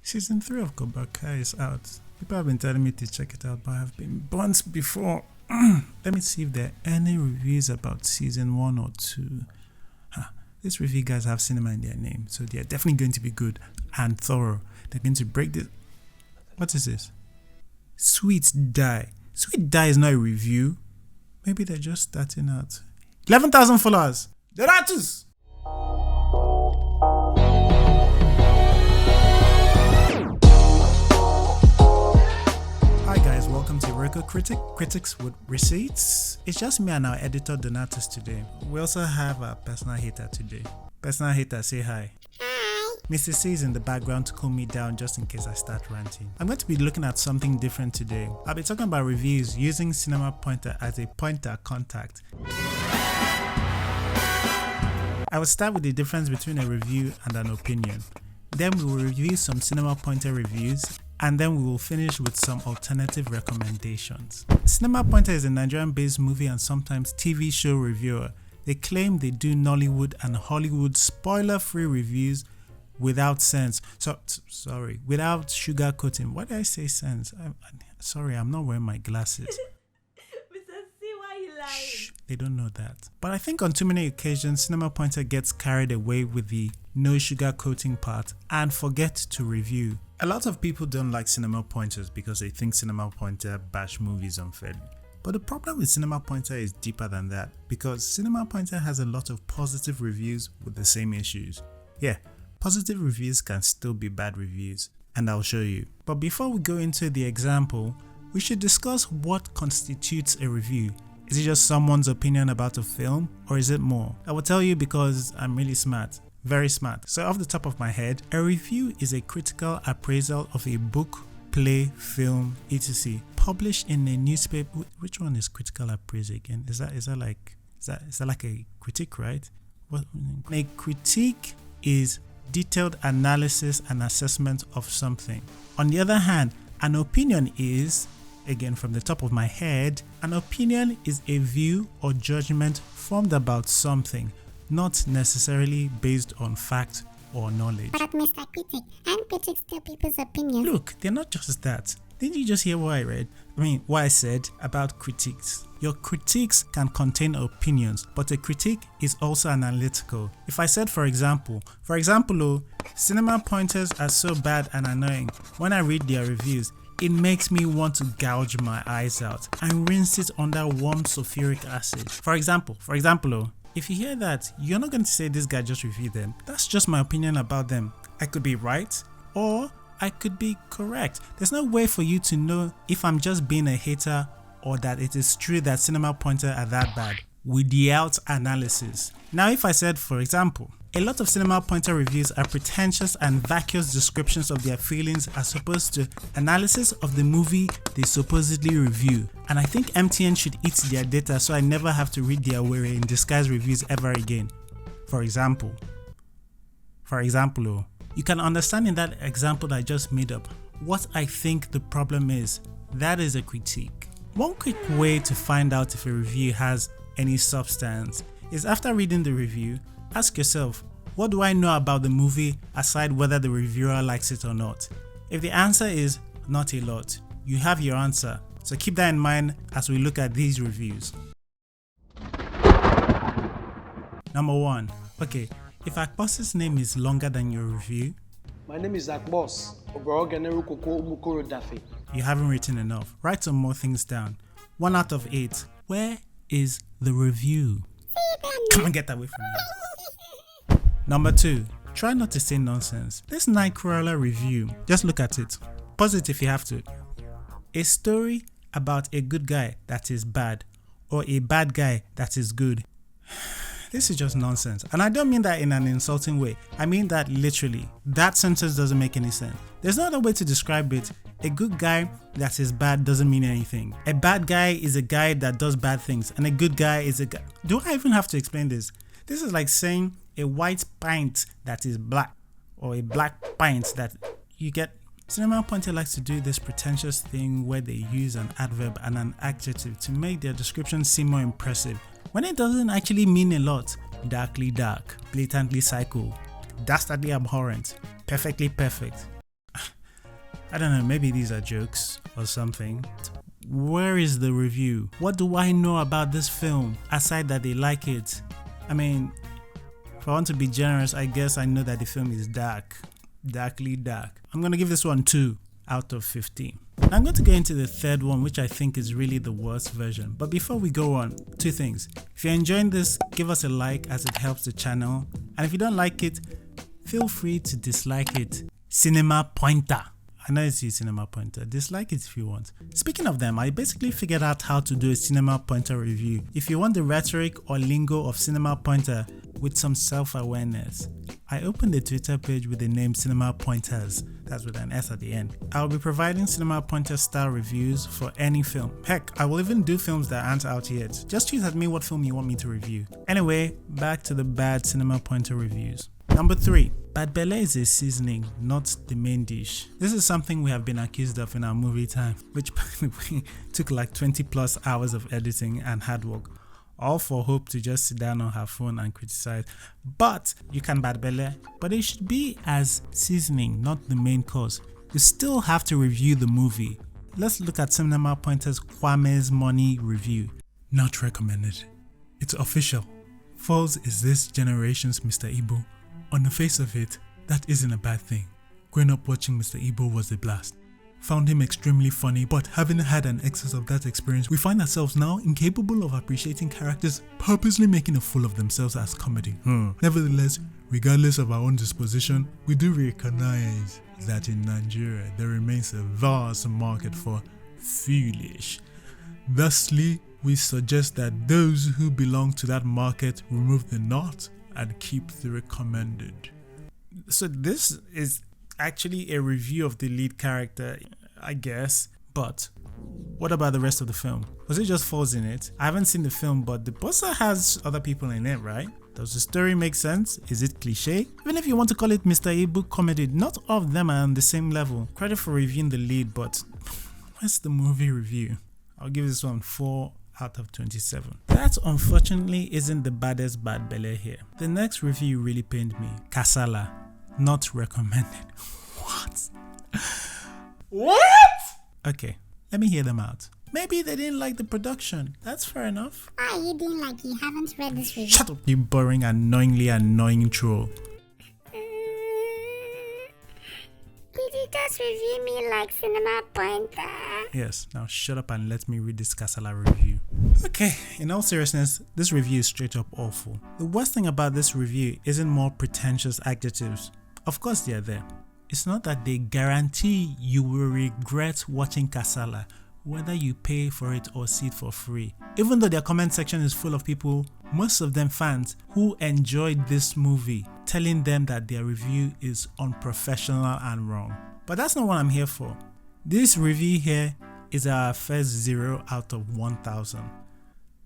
Season 3 of Cobra Kai is out. People have been telling me to check it out, but I've been burnt before. Let me see if there are any reviews about season 1 or 2. These review guys have cinema in their name, so they're definitely going to be good and thorough. They're going to break this. What is this? Sweet Die. Sweet Die is not a review. Maybe they're just starting out. 11,000 followers. Doratus! Hi guys, welcome to Wacko Critics with Receipts. It's just me and our editor Donatus today. We also have a personal hater today. Personal hater, say hi. Hi. Mr. C is in the background to cool me down just in case I start ranting. I'm going to be looking at something different today. I'll be talking about reviews using Cinema Pointer as a pointer contact. I will start with the difference between a review and an opinion. Then we will review some Cinema Pointer reviews, and then we will finish with some alternative recommendations. Cinema Pointer is a Nigerian-based movie and sometimes TV show reviewer. They claim they do Nollywood and Hollywood spoiler-free reviews without sense. Without sugarcoating. Why did I say sense? Sorry, I'm not wearing my glasses. Mr. C, why you lying? Shh, they don't know that. But I think on too many occasions, Cinema Pointer gets carried away with the no sugarcoating part and forget to review. A lot of people don't like Cinema Pointers because they think Cinema Pointer bash movies unfairly. But the problem with Cinema Pointer is deeper than that, because Cinema Pointer has a lot of positive reviews with the same issues. Yeah, positive reviews can still be bad reviews, and I'll show you. But before we go into the example, we should discuss what constitutes a review. Is it just someone's opinion about a film, or is it more? I will tell you because I'm really smart. Very smart. So off the top of my head, a review is a critical appraisal of a book, play, film, etc. published in a newspaper. Which one is critical appraisal again? Is that like a critique, right? What a critique is detailed analysis and assessment of something. On the other hand, an opinion is, again from the top of my head, an opinion is a view or judgment formed about something, not necessarily based on fact or knowledge. But Mr. Critic, aren't critics still people's opinions? Look, they're not just that. Didn't you just hear what I said about critiques? Your critiques can contain opinions, but a critique is also analytical. If I said for example, Cinema Pointers are so bad and annoying, when I read their reviews, it makes me want to gouge my eyes out and rinse it under warm sulfuric acid. For example, if you hear that, you're not going to say this guy just reviewed them. That's just my opinion about them. I could be right or I could be correct. There's no way for you to know if I'm just being a hater or that it is true that Cinema Pointer are that bad without analysis. Now if I said, for example, a lot of Cinema Pointer reviews are pretentious and vacuous descriptions of their feelings as opposed to analysis of the movie they supposedly review. And I think MTN should eat their data so I never have to read their weary in disguise reviews ever again. For example, you can understand in that example I just made up what I think the problem is. That is a critique. One quick way to find out if a review has any substance is after reading the review, ask yourself, what do I know about the movie aside whether the reviewer likes it or not? If the answer is not a lot, you have your answer. So keep that in mind as we look at these reviews. Number 1. Okay, if Akboss's name is longer than your review, my name is Akboss. You haven't written enough. Write some more things down. 1 out of 8. Where is the review? Come on, get away from me. Number 2. Try not to say nonsense. This Nightcrawler review, just look at it. Pause it if you have to. A story about a good guy that is bad or a bad guy that is good. This is just nonsense. And I don't mean that in an insulting way. I mean that literally. That sentence doesn't make any sense. There's no other way to describe it. A good guy that is bad doesn't mean anything. A bad guy is a guy that does bad things, and a good guy is a guy. Do I even have to explain this? This is like saying a white pint that is black or a black pint that you get. Cinema Pointer likes to do this pretentious thing where they use an adverb and an adjective to make their description seem more impressive, when it doesn't actually mean a lot. Darkly dark, blatantly psycho, dastardly abhorrent, perfectly perfect. I don't know, maybe these are jokes or something. Where is the review? What do I know about this film aside that they like it? I mean, if I want to be generous, I guess I know that the film is dark. Darkly dark. I'm going to give this one 2 out of 15. Now I'm going to go into the third one, which I think is really the worst version. But before we go on, 2 things. If you're enjoying this, give us a like as it helps the channel. And if you don't like it, feel free to dislike it. Cinema Pointer. I know it's your Cinema Pointer. Dislike it if you want. Speaking of them, I basically figured out how to do a Cinema Pointer review. If you want the rhetoric or lingo of Cinema Pointer with some self-awareness, I opened a Twitter page with the name Cinema Pointers. That's with an S at the end. I'll be providing Cinema Pointer style reviews for any film. Heck, I will even do films that aren't out yet. Just tweet at me what film you want me to review. Anyway, back to the bad Cinema Pointer reviews. Number 3. Bad belle is a seasoning, not the main dish. This is something we have been accused of in our movie time, which by the way took like 20 plus hours of editing and hard work. All for Hope to just sit down on her phone and criticize. But you can bad belle, but it should be as seasoning, not the main course. You still have to review the movie. Let's look at Cinema Pointer's Kwame's Money review. Not recommended. It's official. Falls is this generation's Mr. Igbo. On the face of it, that isn't a bad thing. Growing up watching Mr. Igbo was a blast. Found him extremely funny, but having had an excess of that experience, we find ourselves now incapable of appreciating characters purposely making a fool of themselves as comedy. Nevertheless, regardless of our own disposition, we do recognize that in Nigeria there remains a vast market for foolish. Thusly, we suggest that those who belong to that market remove the not and keep the recommended. So this is actually a review of the lead character, I guess, but what about the rest of the film? Was it just Falls in it? I haven't seen the film, but the poster has other people in it, right? Does the story make sense? Is it cliche? Even if you want to call it Mr. Igbo comedy, not all of them are on the same level. Credit for reviewing the lead, but where's the movie review? I'll give this one 4 out of 27. That unfortunately isn't the baddest bad belle here. The next review really pained me. Kasala, not recommended. What? What? Okay, let me hear them out. Maybe they didn't like the production. That's fair enough. Why you didn't like you haven't read this review? Shut up, you boring, annoyingly annoying troll. Did you just review me like Cinema Pointer? Yes, now shut up and let me read this Kasala review. Okay, in all seriousness, this review is straight up awful. The worst thing about this review isn't more pretentious adjectives. Of course they are there. It's not that they guarantee you will regret watching Kasala, whether you pay for it or see it for free. Even though their comment section is full of people, most of them fans, who enjoyed this movie, telling them that their review is unprofessional and wrong. But that's not what I'm here for. This review here is our first 0 out of 1,000.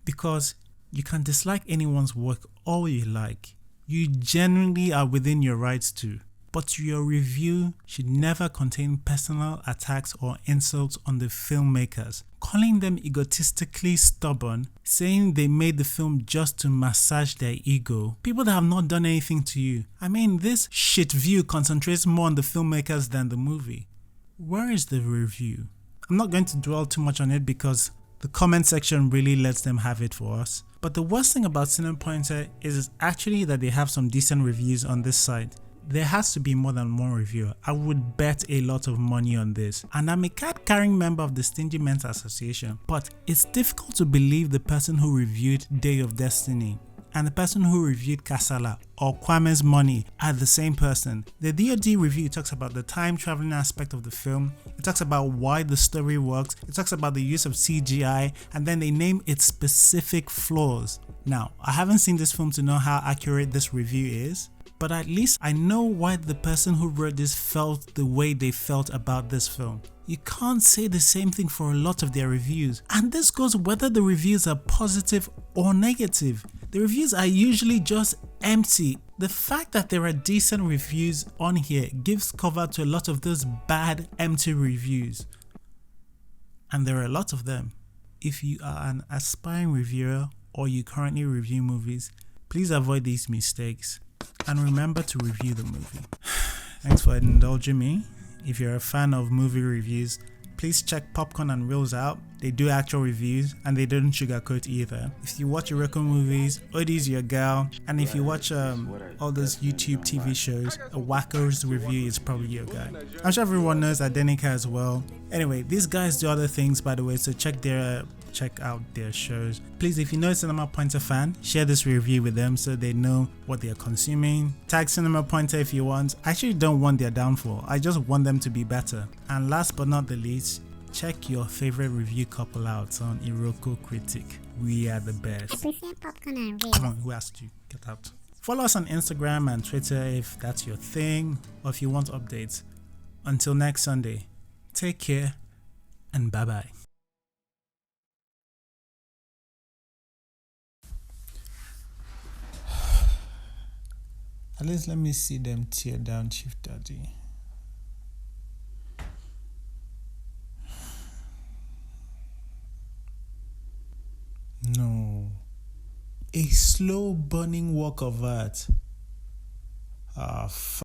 Because you can dislike anyone's work all you like. You genuinely are within your rights to. But your review should never contain personal attacks or insults on the filmmakers, calling them egotistically stubborn, saying they made the film just to massage their ego. People that have not done anything to you. I mean, this shit view concentrates more on the filmmakers than the movie. Where is the review? I'm not going to dwell too much on it because the comment section really lets them have it for us. But the worst thing about Cinema Pointer is actually that they have some decent reviews on this site. There has to be more than one reviewer. I would bet a lot of money on this. And I'm a card-carrying member of the Stingy Men's Association, but it's difficult to believe the person who reviewed Day of Destiny and the person who reviewed Kasala or Kwame's Money are the same person. The DOD review talks about the time traveling aspect of the film, it talks about why the story works, it talks about the use of CGI, and then they name its specific flaws. Now, I haven't seen this film to know how accurate this review is, but at least I know why the person who wrote this felt the way they felt about this film. You can't say the same thing for a lot of their reviews, and this goes whether the reviews are positive or negative. The reviews are usually just empty. The fact that there are decent reviews on here gives cover to a lot of those bad, empty reviews. And there are a lot of them. If you are an aspiring reviewer or you currently review movies, please avoid these mistakes and remember to review the movie. Thanks for indulging me. If you're a fan of movie reviews, please check Popcornandreels out. They do actual reviews and they don't sugarcoat either. If you watch Iroko movies, Ody's your girl. And if you watch all those YouTube TV shows, a Wacko's review is probably your guy. I'm sure everyone knows Adenike as well. Anyway, these guys do other things, by the way, so check out their shows. Please, if you know a Cinema Pointer fan, share this review with them so they know what they are consuming. Tag Cinema Pointer if you want. I actually don't want their downfall, I just want them to be better. And last but not the least, check your favorite review couple out on Iroko Critic. We are the best. I prefer popcorn and reels. Come on, who asked you? Get out. Follow us on Instagram and Twitter if that's your thing, or if you want updates. Until next Sunday, take care and bye bye. At least let me see them tear down Chief Daddy. No. A slow burning work of art.